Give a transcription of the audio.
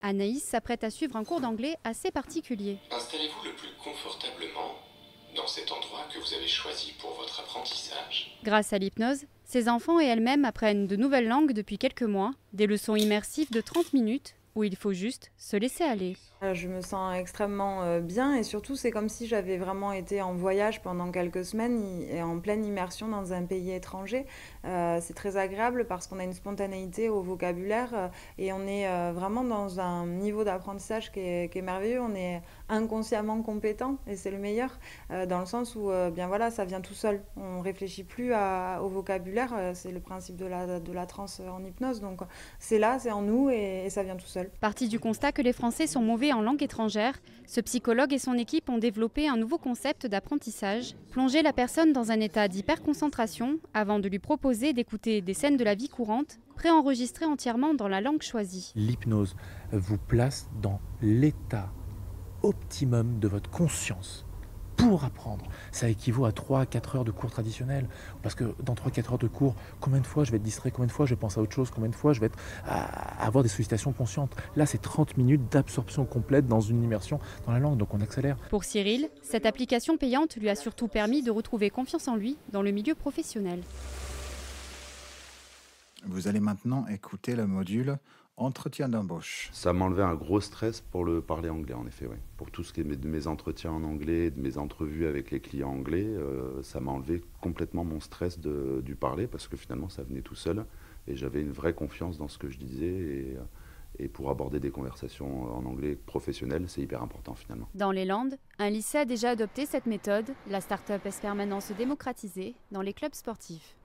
Anaïs s'apprête à suivre un cours d'anglais assez particulier. Installez-vous le plus confortablement dans cet endroit que vous avez choisi pour votre apprentissage. Grâce à l'hypnose, ses enfants et elle-même apprennent de nouvelles langues depuis quelques mois, des leçons immersives de 30 minutes où il faut juste se laisser aller. Je me sens extrêmement bien et surtout c'est comme si j'avais vraiment été en voyage pendant quelques semaines et en pleine immersion dans un pays étranger. C'est très agréable parce qu'on a une spontanéité au vocabulaire et on est vraiment dans un niveau d'apprentissage qui est merveilleux. On est inconsciemment compétent et c'est le meilleur dans le sens où bien voilà, ça vient tout seul. On réfléchit plus au vocabulaire, c'est le principe de la transe en hypnose. Donc c'est là, c'est en nous et ça vient tout seul. Parti du constat que les Français sont mauvais en langue étrangère, ce psychologue et son équipe ont développé un nouveau concept d'apprentissage, plonger la personne dans un état d'hyperconcentration avant de lui proposer d'écouter des scènes de la vie courante, préenregistrées entièrement dans la langue choisie. L'hypnose vous place dans l'état optimum de votre conscience pour apprendre. Ça équivaut à 3 à 4 heures de cours traditionnels. Parce que dans 3 à 4 heures de cours, combien de fois je vais être distrait, combien de fois je vais penser à autre chose, combien de fois je vais avoir des sollicitations conscientes. Là, c'est 30 minutes d'absorption complète dans une immersion dans la langue, donc on accélère. Pour Cyril, cette application payante lui a surtout permis de retrouver confiance en lui dans le milieu professionnel. Vous allez maintenant écouter le module entretien d'embauche. Ça m'enlevait un gros stress pour le parler anglais, en effet. Ouais. Pour tout ce qui est de mes entretiens en anglais, de mes entrevues avec les clients anglais, ça m'a enlevé complètement mon stress du parler parce que finalement ça venait tout seul et j'avais une vraie confiance dans ce que je disais et pour aborder des conversations en anglais professionnelles, c'est hyper important finalement. Dans les Landes, un lycée a déjà adopté cette méthode. La start-up espère maintenant se démocratiser dans les clubs sportifs.